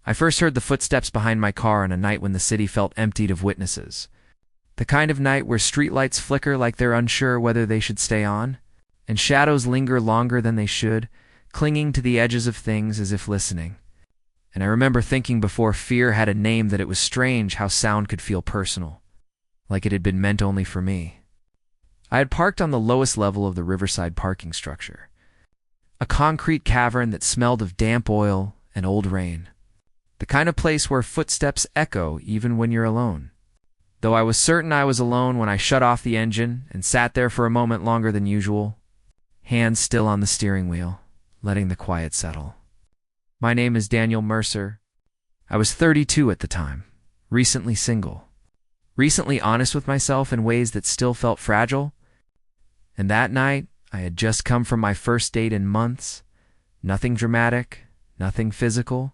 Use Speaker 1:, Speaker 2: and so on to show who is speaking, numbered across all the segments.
Speaker 1: I first heard the footsteps behind my car on a night when the city felt emptied of witnesses. The kind of night where streetlights flicker like they're unsure whether they should stay on, and shadows linger longer than they should, clinging to the edges of things as if listening. And I remember thinking before fear had a name that it was strange how sound could feel personal, like it had been meant only for me. I had parked on the lowest level of the riverside parking structure, a concrete cavern that smelled of damp oil and old rain, the kind of place where footsteps echo even when you're alone. Though I was certain I was alone when I shut off the engine and sat there for a moment longer than usual, hands still on the steering wheel, letting the quiet settle. My name is Daniel Mercer. I was 32 at the time, recently single, recently honest with myself in ways that still felt fragile. And that night, I had just come from my first date in months. Nothing dramatic, nothing physical,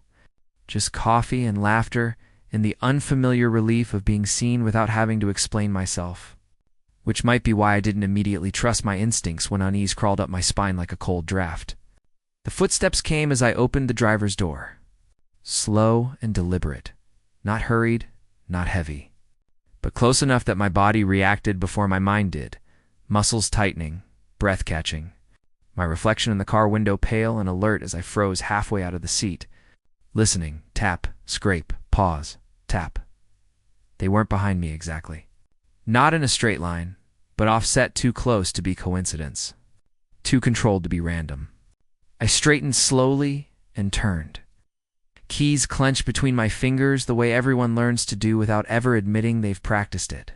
Speaker 1: just coffee and laughter and the unfamiliar relief of being seen without having to explain myself, which might be why I didn't immediately trust my instincts when unease crawled up my spine like a cold draft. The footsteps came as I opened the driver's door, slow and deliberate, not hurried, not heavy, but close enough that my body reacted before my mind did, muscles tightening, breath catching, my reflection in the car window pale and alert as I froze halfway out of the seat, listening, tap, scrape, pause, tap. They weren't behind me exactly. Not in a straight line, but offset too close to be coincidence, too controlled to be random. I straightened slowly and turned. Keys clenched between my fingers the way everyone learns to do without ever admitting they've practiced it.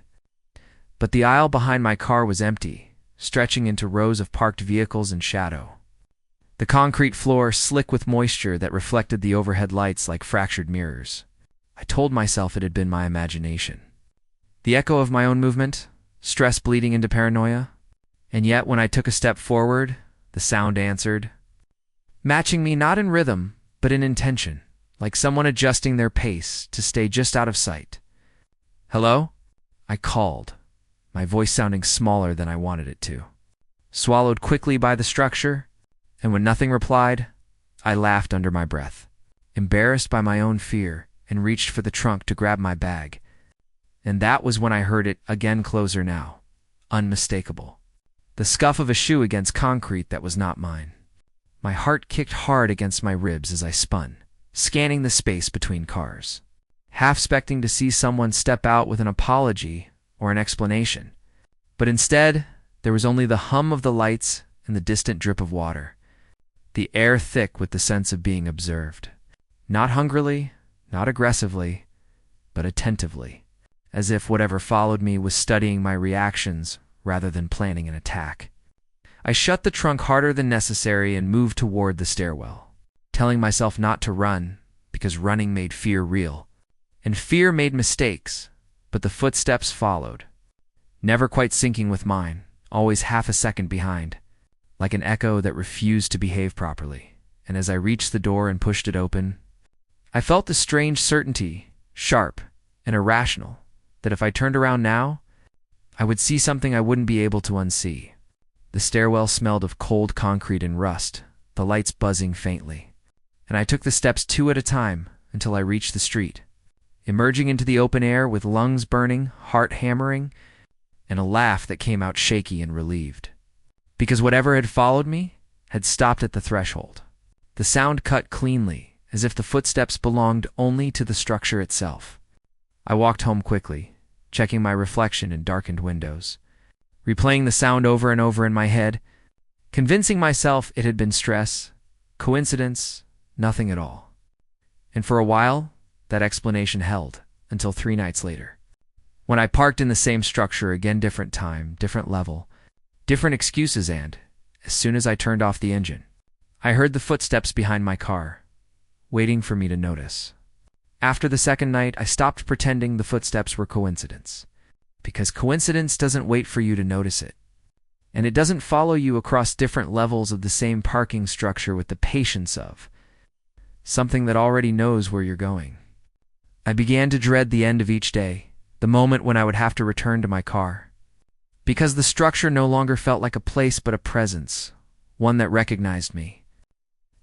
Speaker 1: But the aisle behind my car was empty, stretching into rows of parked vehicles in shadow. The concrete floor slick with moisture that reflected the overhead lights like fractured mirrors. I told myself it had been my imagination. The echo of my own movement, stress bleeding into paranoia. And yet when I took a step forward, the sound answered, matching me not in rhythm, but in intention, like someone adjusting their pace to stay just out of sight. Hello? I called, my voice sounding smaller than I wanted it to. Swallowed quickly by the structure, and when nothing replied, I laughed under my breath, embarrassed by my own fear, and reached for the trunk to grab my bag. And that was when I heard it again, closer now, unmistakable. The scuff of a shoe against concrete that was not mine. My heart kicked hard against my ribs as I spun, scanning the space between cars, half expecting to see someone step out with an apology or an explanation. But instead, there was only the hum of the lights and the distant drip of water, the air thick with the sense of being observed. Not hungrily, not aggressively, but attentively, as if whatever followed me was studying my reactions rather than planning an attack. I shut the trunk harder than necessary and moved toward the stairwell, telling myself not to run, because running made fear real. And fear made mistakes, but the footsteps followed, never quite syncing with mine, always half a second behind, like an echo that refused to behave properly. And as I reached the door and pushed it open, I felt a strange certainty, sharp and irrational, that if I turned around now, I would see something I wouldn't be able to unsee. The stairwell smelled of cold concrete and rust, the lights buzzing faintly. And I took the steps 2 at a time until I reached the street, emerging into the open air with lungs burning, heart hammering, and a laugh that came out shaky and relieved. Because whatever had followed me had stopped at the threshold. The sound cut cleanly, as if the footsteps belonged only to the structure itself. I walked home quickly, checking my reflection in darkened windows, replaying the sound over and over in my head, convincing myself it had been stress, coincidence, nothing at all. And for a while, that explanation held, until 3 nights later, when I parked in the same structure, again different time, different level, different excuses, and, as soon as I turned off the engine, I heard the footsteps behind my car, waiting for me to notice. After the second night, I stopped pretending the footsteps were coincidence, because coincidence doesn't wait for you to notice it, and it doesn't follow you across different levels of the same parking structure with the patience of something that already knows where you're going. I began to dread the end of each day, the moment when I would have to return to my car, because the structure no longer felt like a place but a presence, one that recognized me.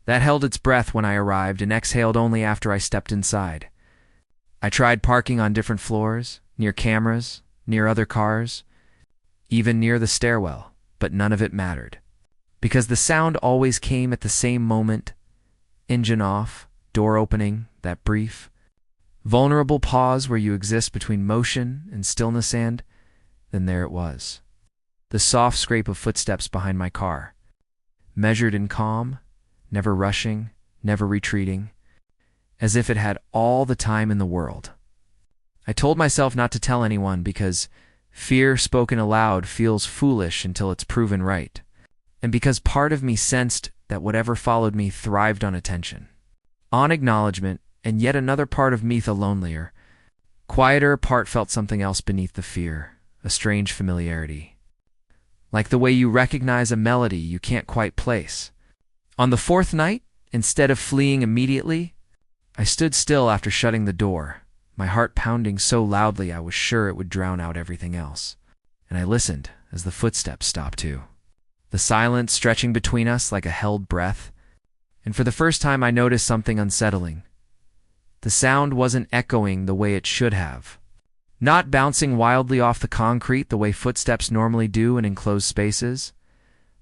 Speaker 1: that held its breath when I arrived and exhaled only after I stepped inside. I tried parking on different floors, near cameras, near other cars, even near the stairwell, but none of it mattered. Because the sound always came at the same moment, engine off, door opening, that brief, vulnerable pause where you exist between motion and stillness, and then there it was. The soft scrape of footsteps behind my car, measured and calm, never rushing, never retreating, as if it had all the time in the world. I told myself not to tell anyone because fear spoken aloud feels foolish until it's proven right, and because part of me sensed that whatever followed me thrived on attention, on acknowledgement, and yet another part of me, the lonelier, quieter part, felt something else beneath the fear, a strange familiarity. Like the way you recognize a melody you can't quite place. On the fourth night, instead of fleeing immediately, I stood still after shutting the door, my heart pounding so loudly I was sure it would drown out everything else. And I listened as the footsteps stopped too, the silence stretching between us like a held breath. And for the first time I noticed something unsettling. The sound wasn't echoing the way it should have. Not bouncing wildly off the concrete the way footsteps normally do in enclosed spaces,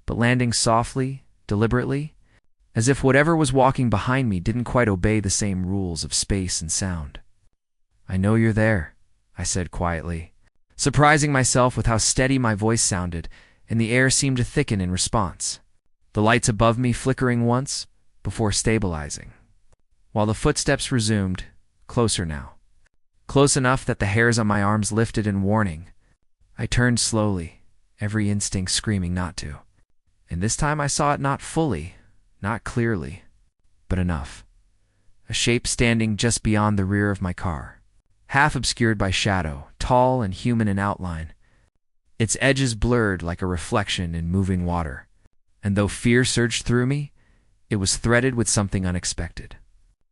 Speaker 1: but landing softly, deliberately, as if whatever was walking behind me didn't quite obey the same rules of space and sound. "I know you're there," I said quietly, surprising myself with how steady my voice sounded, and the air seemed to thicken in response, the lights above me flickering once before stabilizing, while the footsteps resumed, closer now. Close enough that the hairs on my arms lifted in warning. I turned slowly, every instinct screaming not to. And this time I saw it not fully, not clearly, but enough. A shape standing just beyond the rear of my car, half obscured by shadow, tall and human in outline, its edges blurred like a reflection in moving water. And though fear surged through me, it was threaded with something unexpected,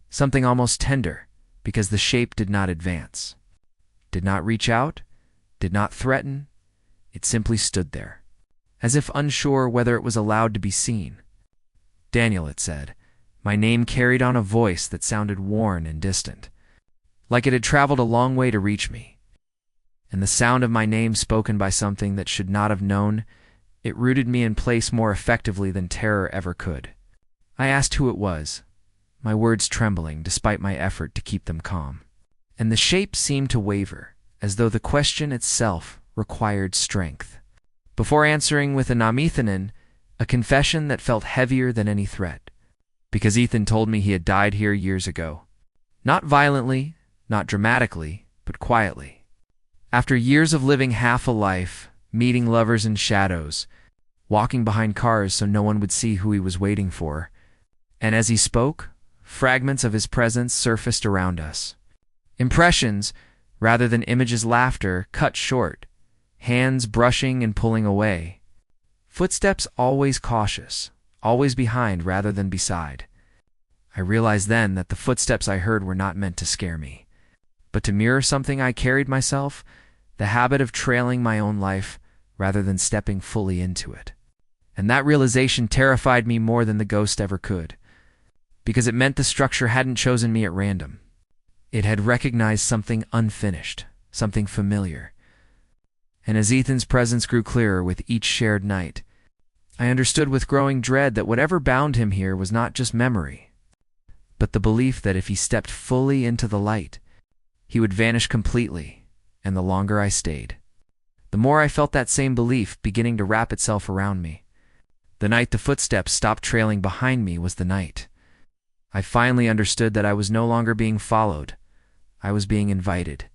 Speaker 1: something almost tender, because the shape did not advance, did not reach out, did not threaten. It simply stood there, as if unsure whether it was allowed to be seen. "Daniel," it said. My name carried on a voice that sounded worn and distant, like it had traveled a long way to reach me. And the sound of my name spoken by something that should not have known, it rooted me in place more effectively than terror ever could. I asked who it was, my words trembling despite my effort to keep them calm. And the shape seemed to waver, as though the question itself required strength. Before answering with a Namethanin, a confession that felt heavier than any threat. Because Ethan told me he had died here years ago. Not violently, not dramatically, but quietly. After years of living half a life, meeting lovers in shadows, walking behind cars so no one would see who he was waiting for. And as he spoke, fragments of his presence surfaced around us. Impressions, rather than images, laughter, cut short, hands brushing and pulling away. Footsteps always cautious, always behind rather than beside. I realized then that the footsteps I heard were not meant to scare me, but to mirror something I carried myself, the habit of trailing my own life rather than stepping fully into it. And that realization terrified me more than the ghost ever could, because it meant the structure hadn't chosen me at random. It had recognized something unfinished, something familiar. And as Ethan's presence grew clearer with each shared night, I understood with growing dread that whatever bound him here was not just memory, but the belief that if he stepped fully into the light, he would vanish completely, and the longer I stayed, the more I felt that same belief beginning to wrap itself around me. The night the footsteps stopped trailing behind me was the night I finally understood that I was no longer being followed. I was being invited.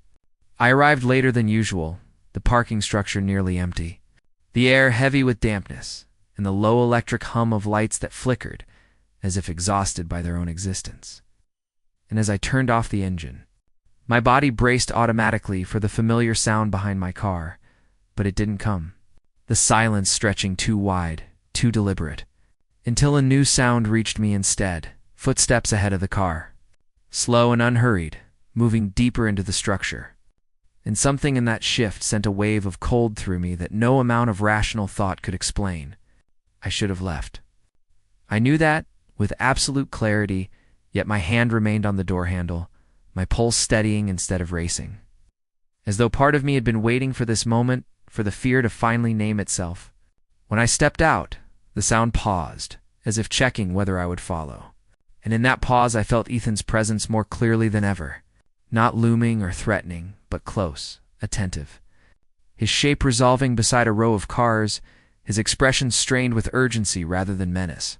Speaker 1: I arrived later than usual, the parking structure nearly empty, the air heavy with dampness, and the low electric hum of lights that flickered, as if exhausted by their own existence. And as I turned off the engine, my body braced automatically for the familiar sound behind my car, but it didn't come. The silence stretching too wide, too deliberate, until a new sound reached me instead. Footsteps ahead of the car, slow and unhurried, moving deeper into the structure. And something in that shift sent a wave of cold through me that no amount of rational thought could explain. I should have left. I knew that with absolute clarity, yet my hand remained on the door handle, my pulse steadying instead of racing. As though part of me had been waiting for this moment, for the fear to finally name itself. When I stepped out, the sound paused, as if checking whether I would follow. And in that pause I felt Ethan's presence more clearly than ever, not looming or threatening, but close, attentive. His shape resolving beside a row of cars, his expression strained with urgency rather than menace.